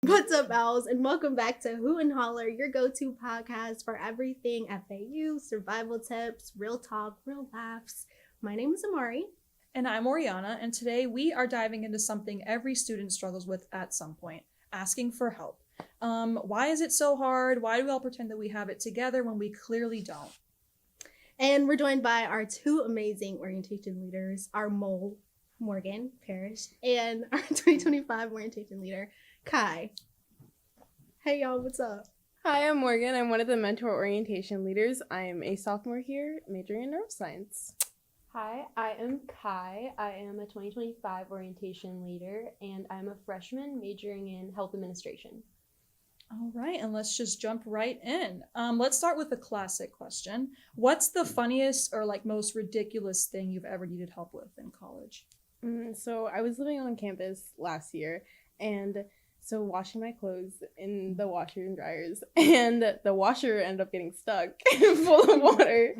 What's up, owls? And welcome back to Hoot and Holler, your go-to podcast for everything FAU, survival tips, real talk, real laughs. My name is Amari. And I'm Oriana, and today we are diving into something every student struggles with at some point, asking for help. Why is it so hard? Why do we all pretend that we have it together when we clearly don't? And we're joined by our two amazing orientation leaders, our mole, Morgan Parrish, and our 2025 orientation leader, Kai. Hey y'all, what's up? Hi, I'm Morgan. I'm one of the mentor orientation leaders. I'm a sophomore here, majoring in neuroscience. Hi, I am Kai. I am a 2025 orientation leader, and I'm a freshman majoring in health administration. All right, and let's just jump right in. Let's start with the classic question. What's the funniest or most ridiculous thing you've ever needed help with in college? So I was living on campus last year, and so washing my clothes in the washer and dryers, and the washer ended up getting stuck full of water.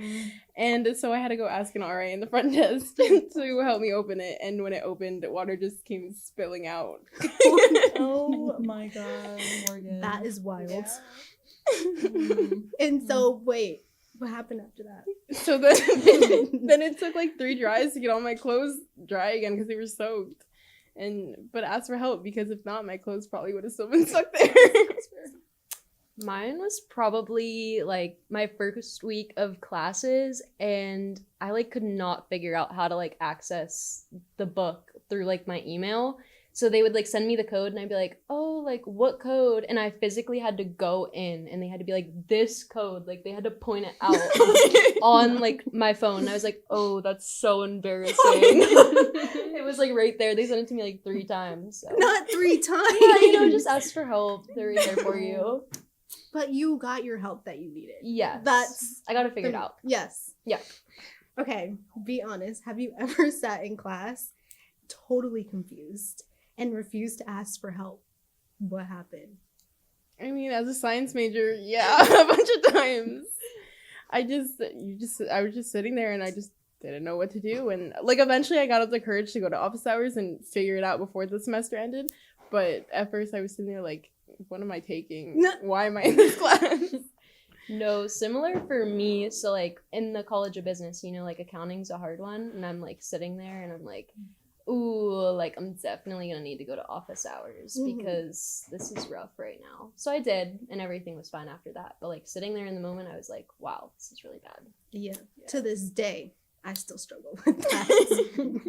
And so I had to go ask an RA in the front desk to help me open it. And when it opened, water just came spilling out. Oh my God, Morgan. That is wild. Yeah. And so, wait, what happened after that? So then it took 3 dries to get all my clothes dry again because they were soaked. But asked for help because if not, my clothes probably would have still been stuck there. Mine was probably my first week of classes, and I could not figure out how to access the book through my email. So they would send me the code, and I'd be like, oh, what code? And I physically had to go in, and they had to be like, this code. They had to point it out on my phone. And I was like, oh, that's so embarrassing. It was right there. They sent it to me 3 times. So. Not 3 times. Yeah, just ask for help. They're right there for you. But you got your help that you needed. Yes. I got to figure it out. Yes. Yeah. Okay, be honest. Have you ever sat in class totally confused and refused to ask for help? What happened? I mean, as a science major, yeah, a bunch of times. I was just sitting there and I just didn't know what to do. And eventually I got up the courage to go to office hours and figure it out before the semester ended. But at first I was sitting there what am I taking? Why am I in this class? No, similar for me. So in the College of Business, accounting's a hard one. And I'm sitting there and I'm ooh, I'm definitely gonna need to go to office hours because this is rough right now. So I did, and everything was fine after that. But sitting there in the moment, I was wow, this is really bad. Yeah. To this day, I still struggle with that.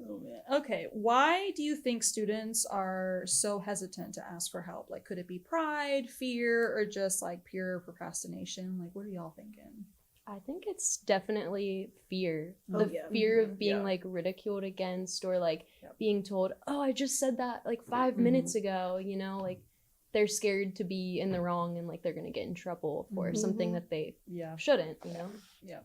Oh, man. Okay, why do you think students are so hesitant to ask for help? Could it be pride, fear, or just pure procrastination? What are y'all thinking? I think it's definitely fear. Oh, The yeah. fear of being ridiculed against or being told, oh, I just said that 5 minutes ago, they're scared to be in the wrong and they're gonna get in trouble for something that they shouldn't, Yeah.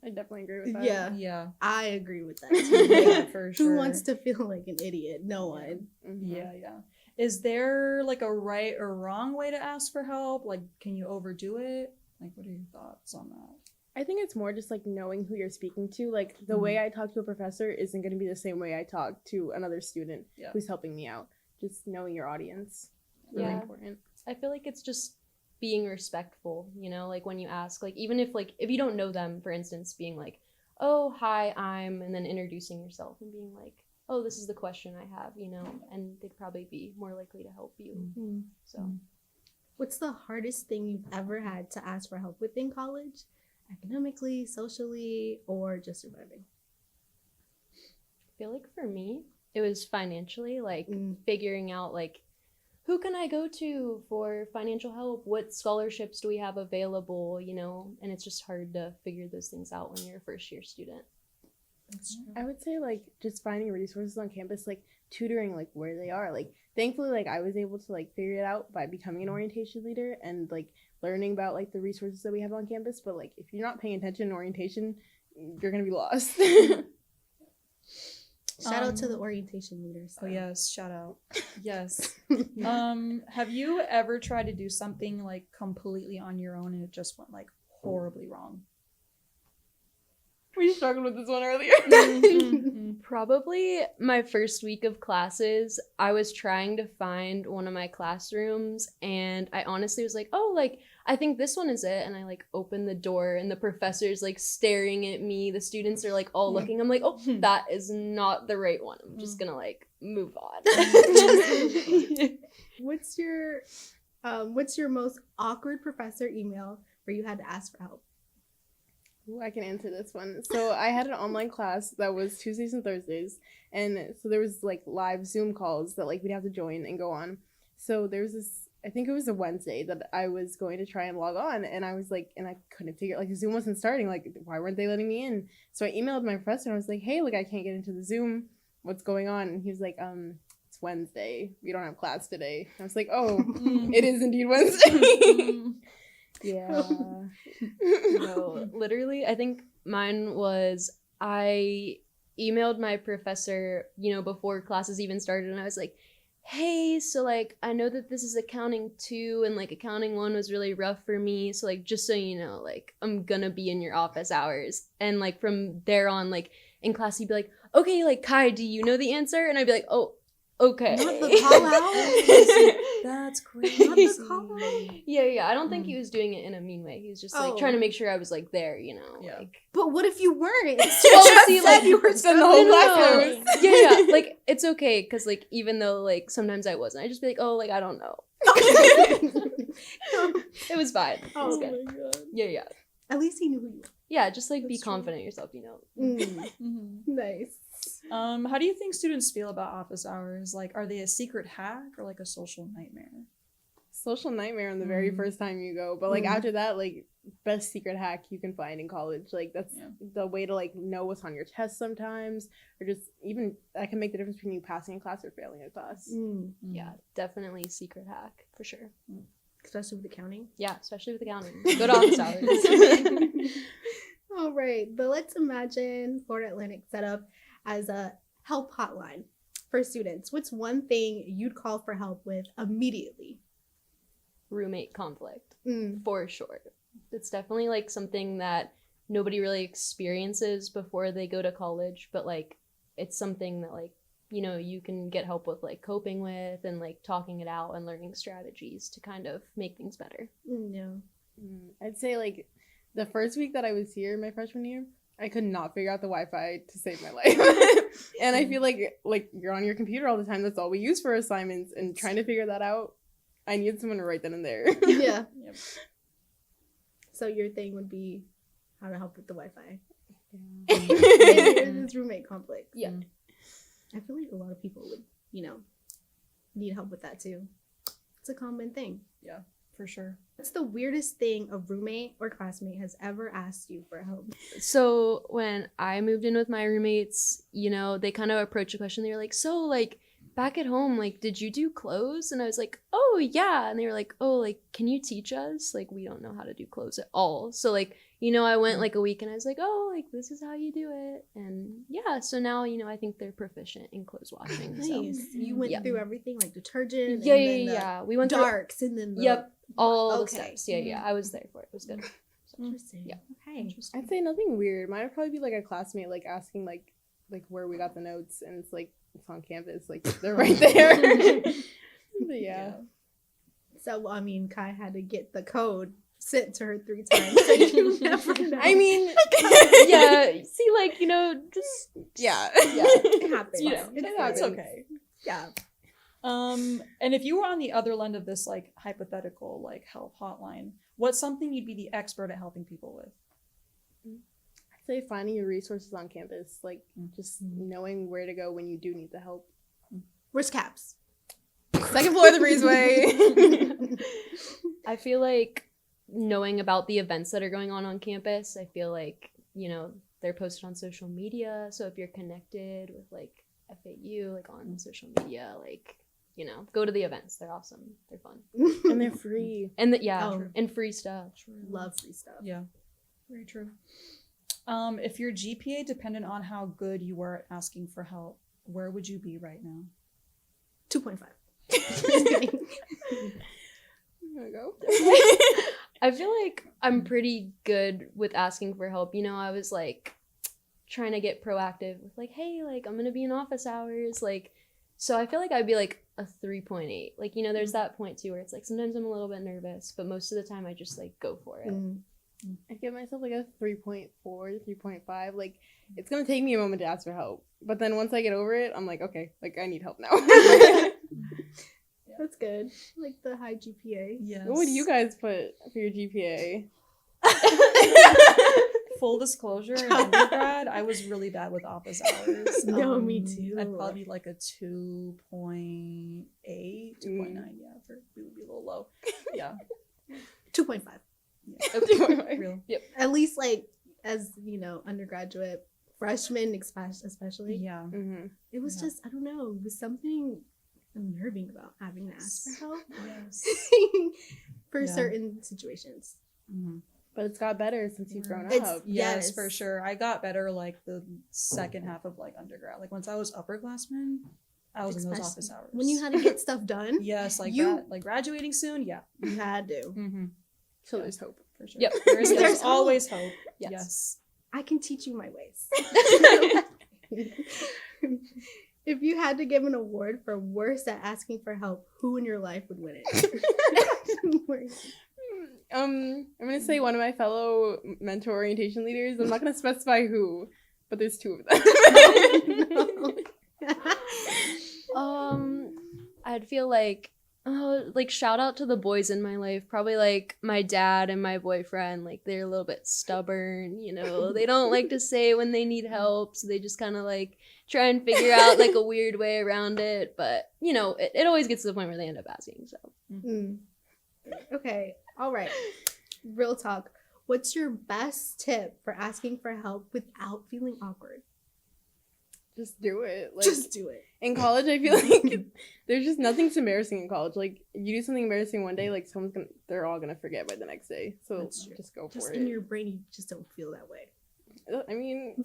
I definitely agree with that. Yeah, I agree with that too. Yeah, for sure. Who wants to feel like an idiot? No one. Mm-hmm. Yeah. Is there a right or wrong way to ask for help? Can you overdo it? What are your thoughts on that? I think it's more just knowing who you're speaking to. The way I talk to a professor isn't going to be the same way I talk to another student who's helping me out. Just knowing your audience is really important. I feel it's just being respectful, when you ask, even if you don't know them, for instance, being oh, hi, and then introducing yourself and being oh, this is the question I have, and they'd probably be more likely to help you. Mm-hmm. So. What's the hardest thing you've ever had to ask for help with in college? Academically, socially, or just surviving? I feel for me, it was financially, figuring out, who can I go to for financial help? What scholarships do we have available, And it's just hard to figure those things out when you're a first-year student. I would say, just finding resources on campus, tutoring, where they are. Thankfully, I was able to, figure it out by becoming an orientation leader and, learning about, the resources that we have on campus. But, if you're not paying attention in orientation, you're going to be lost. Shout out to the orientation leaders. Oh, yes. Shout out. Yes. Have you ever tried to do something, completely on your own and it just went, horribly wrong? We really struggled with this one earlier. Probably my first week of classes, I was trying to find one of my classrooms, and I honestly was like, oh, like, I think this one is it. And I like opened the door, and the professor's like staring at me. The students are like all looking. I'm like, oh, that is not the right one. I'm just gonna like move on. What's your most awkward professor email where you had to ask for help? Ooh, I can answer this one. So I had an online class that was Tuesdays and Thursdays, and so there was like live Zoom calls that like we'd have to join and go on. So there was this, I think it was a Wednesday that I was going to try and log on, and I was like, and I couldn't figure, like Zoom wasn't starting, like why weren't they letting me in? So I emailed my professor and I was like, hey, like I can't get into the Zoom, what's going on? And he was like, it's Wednesday, we don't have class today. I was like, oh, it is indeed Wednesday. Yeah. No, literally, I think mine was, I emailed my professor, before classes even started, and I was like, hey, so like I know that this is accounting 2 and like accounting 1 was really rough for me, so like just so you know, like I'm gonna be in your office hours. And like from there on, like in class he'd be like, okay, like Kai, do you know the answer? And I'd be like, oh, okay. Not the call out. That's crazy. Not the call out. Yeah. I don't think he was doing it in a mean way. He was just like trying to make sure I was like there, Yeah. like. But what if you weren't? Well, see, like you were then the whole class struggling. knows. Yeah, like it's okay, because like even though like sometimes I wasn't, I just be like, oh, like I don't know. It was fine. It was Oh good. my god. Yeah. At least he knew who you were. Yeah, just like be That's true. confident in yourself, Nice. How do you think students feel about office hours? Like, are they a secret hack or like a social nightmare? Social nightmare on the very first time you go, but like after that, like best secret hack you can find in college. Like that's the way to like know what's on your test sometimes, or just even that can make the difference between you passing a class or failing a class. Yeah, definitely secret hack for sure. Especially with accounting. Yeah, especially with accounting. Good office hours. All right, but let's imagine Florida Atlantic set up as a help hotline for students. What's one thing you'd call for help with immediately? Roommate conflict, for sure. It's definitely like something that nobody really experiences before they go to college, but like it's something that like, you can get help with like coping with and like talking it out and learning strategies to kind of make things better. I'd say like the first week that I was here my freshman year, I could not figure out the Wi-Fi to save my life. And I feel like you're on your computer all the time. That's all we use for assignments, and trying to figure that out, I needed someone to write that in there. Yeah. Yep. So your thing would be how to help with the Wi-Fi. Yeah. And this roommate conflict. Yeah. I feel like a lot of people would, need help with that too. It's a common thing. Yeah, for sure. What's the weirdest thing a roommate or classmate has ever asked you for help? So when I moved in with my roommates, they kind of approached a question. They were like, so like back at home, like, did you do clothes? And I was like, oh yeah. And they were like, oh, like, can you teach us? Like, we don't know how to do clothes at all. So like, I went like a week and I was like, oh, like this is how you do it. And yeah, so now, I think they're proficient in clothes washing. Nice. So. You went through everything, like detergent. Yeah, and then the yeah. We went through darks and then the... Yep, all Okay. the steps. Yeah. I was there for it. It was good. Interesting. Yeah. Okay. I'd say nothing weird. Mine would probably be like a classmate like asking like where we got the notes, and it's like it's on campus, like they're right there. But yeah. So, I mean, Kai had to get the code sent to her 3 times. So you never know. I mean, Yeah, see, like, just yeah. It happens. It happens. It's okay. Yeah. And if you were on the other end of this like hypothetical like help hotline, what's something you'd be the expert at helping people with? I'd say finding your resources on campus, like just knowing where to go when you do need the help. Where's Caps? Second floor of the breezeway. I feel like knowing about the events that are going on campus, I feel like, they're posted on social media. So if you're connected with like FAU, like on social media, like, go to the events. They're awesome. They're fun. And they're free. And Oh. and free stuff. Love free stuff. Yeah, very true. If your GPA depended on how good you were at asking for help, where would you be right now? 2.5. There we go. I feel like I'm pretty good with asking for help. I was like, trying to get proactive with like, hey, like I'm gonna be in office hours, like, so I feel like I'd be like a 3.8. Like, you know, there's that point too where it's like sometimes I'm a little bit nervous, but most of the time I just like go for it. I give myself like a 3.4, 3.5. Like, it's gonna take me a moment to ask for help, but then once I get over it, I'm like, okay, like I need help now. That's good. Like the high GPA. Yes. What would you guys put for your GPA? Full disclosure, in undergrad, I was really bad with office hours. No, me too. I'd probably be like a 2.8, 2.9. Yeah, we would be a little low. Yeah. 2.5. Real. Yep. At least like as you know, undergraduate freshmen especially. Yeah. Mm-hmm. It was just I don't know. It was something unnerving about having to ask for help Yes. for Yeah. certain situations. Mm-hmm. But it's got better since you've grown It's- up. Yes, Yes. for sure. I got better like the second half of like undergrad. Like once I was upperclassmen, I was in those office Especially hours. when you had to get stuff done. yes, like you- like graduating soon. Yeah. You had to. Mm-hmm. So there's hope. For sure. Yep. There's There's hope. always hope. Yes. Yes. I can teach you my ways. If you had to give an award for worst at asking for help, who in your life would win it? I'm gonna say one of my fellow mentor orientation leaders. I'm not gonna specify who, but there's two of them. I'd feel like, like shout out to the boys in my life. Probably like my dad and my boyfriend. Like they're a little bit stubborn, you know. They don't like to say when they need help, so they just kind of like try and figure out like a weird way around it. But you know, it always gets to the point where they end up asking. So Okay, all right. Real talk. What's your best tip for asking for help without feeling awkward? Just do it. Like Just do it. in college, I feel like there's just nothing's embarrassing in college. Like you do something embarrassing one day, like they're all gonna forget by the next day. So That's true. just go for Just it. in your brain, you just don't feel that way. I mean,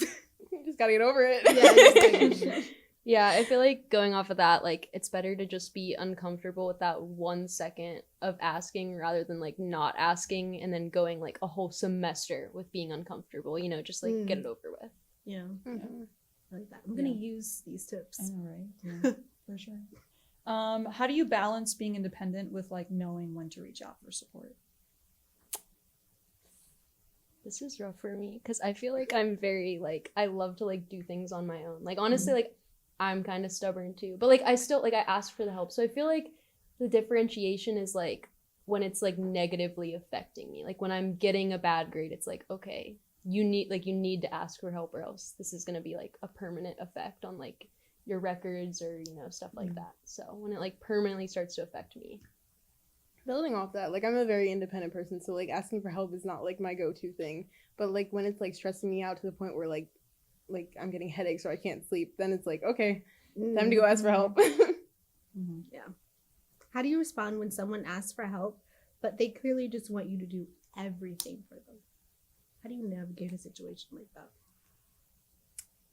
you just gotta get over it. Yeah, you just gotta get over it. yeah, I feel like going off of that, like it's better to just be uncomfortable with that 1 second of asking rather than like not asking and then going like a whole semester with being uncomfortable. You know, just like get it over with. Yeah, Mhm. I like that. I'm gonna use these tips. I know, right? Yeah, for sure. How do you balance being independent with like knowing when to reach out for support? This is rough for me because I feel like I'm very like I love to like do things on my own. Like honestly, like I'm kind of stubborn too, but like I still like I ask for the help. So I feel like the differentiation is like when it's like negatively affecting me. Like when I'm getting a bad grade, it's like okay, you need to ask for help or else this is gonna be like a permanent effect on like your records or you know stuff like that. So when it like permanently starts to affect me. Building off that, like I'm a very independent person, so like asking for help is not like my go-to thing. But like when it's like stressing me out to the point where like I'm getting headaches or I can't sleep, then it's like okay, time to go ask for help. Mm-hmm. How do you respond when someone asks for help, but they clearly just want you to do everything for them? How do you navigate a situation like that?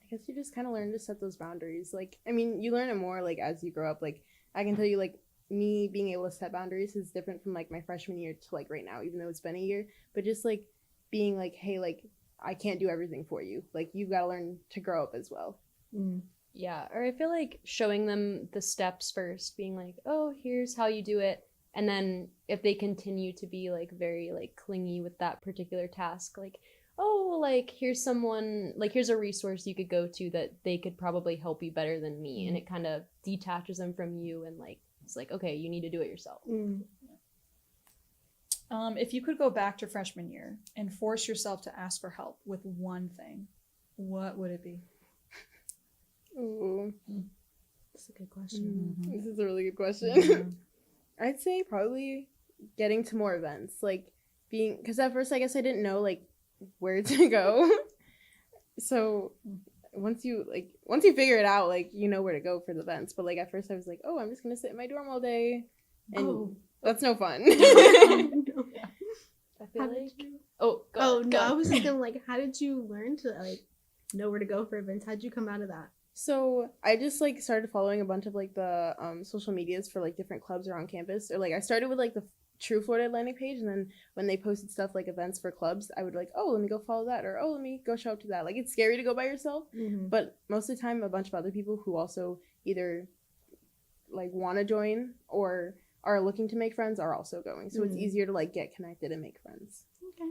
I guess you just kind of learn to set those boundaries. Like, I mean, you learn it more like as you grow up. Like, I can tell you, like, me being able to set boundaries is different from like my freshman year to like right now, even though it's been a year. But just like being like, hey, like, I can't do everything for you. Like, you've got to learn to grow up as well. Yeah, or I feel like showing them the steps first, being like, oh, here's how you do it. And then if they continue to be like very like clingy with that particular task, like, oh, like here's a resource you could go to that they could probably help you better than me. And it kind of detaches them from you and like, it's like, okay, you need to do it yourself. If you could go back to freshman year and force yourself to ask for help with one thing, what would it be? Ooh, That's a good question. this is a really good question. I'd say probably getting to more events, like being, because at first I guess I didn't know like where to go. So once you figure it out, like you know where to go for the events. But like at first I was like, oh, I'm just gonna sit in my dorm all day, and that's no fun. I feel How did like you? go ahead, No, go I ahead. was thinking like, how did you learn to like know where to go for events? How'd you come out of that? So I just like started following a bunch of like the social medias for like different clubs around campus, or like I started with like True Florida Atlantic page, and then when they posted stuff like events for clubs, I would like, oh, let me go follow that, or oh, let me go show up to that. Like, it's scary to go by yourself, but most of the time, a bunch of other people who also either like want to join or are looking to make friends are also going, so it's easier to like get connected and make friends. Okay.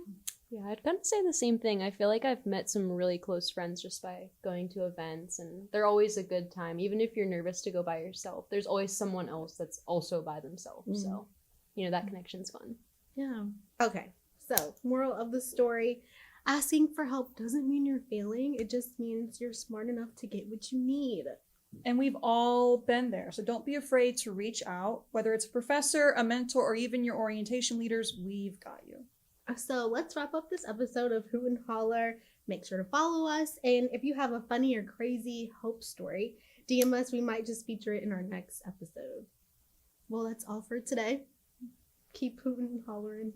Yeah, I'd kind of say the same thing. I feel like I've met some really close friends just by going to events, and they're always a good time. Even if you're nervous to go by yourself, there's always someone else that's also by themselves. So, you know, that connection's fun. Yeah. Okay. So, moral of the story, asking for help doesn't mean you're failing. It just means you're smart enough to get what you need. And we've all been there. So don't be afraid to reach out, whether it's a professor, a mentor, or even your orientation leaders. We've got you. So let's wrap up this episode of Hoot and Holler. Make sure to follow us. And if you have a funny or crazy hope story, DM us. We might just feature it in our next episode. Well, that's all for today. Keep hooting and hollering.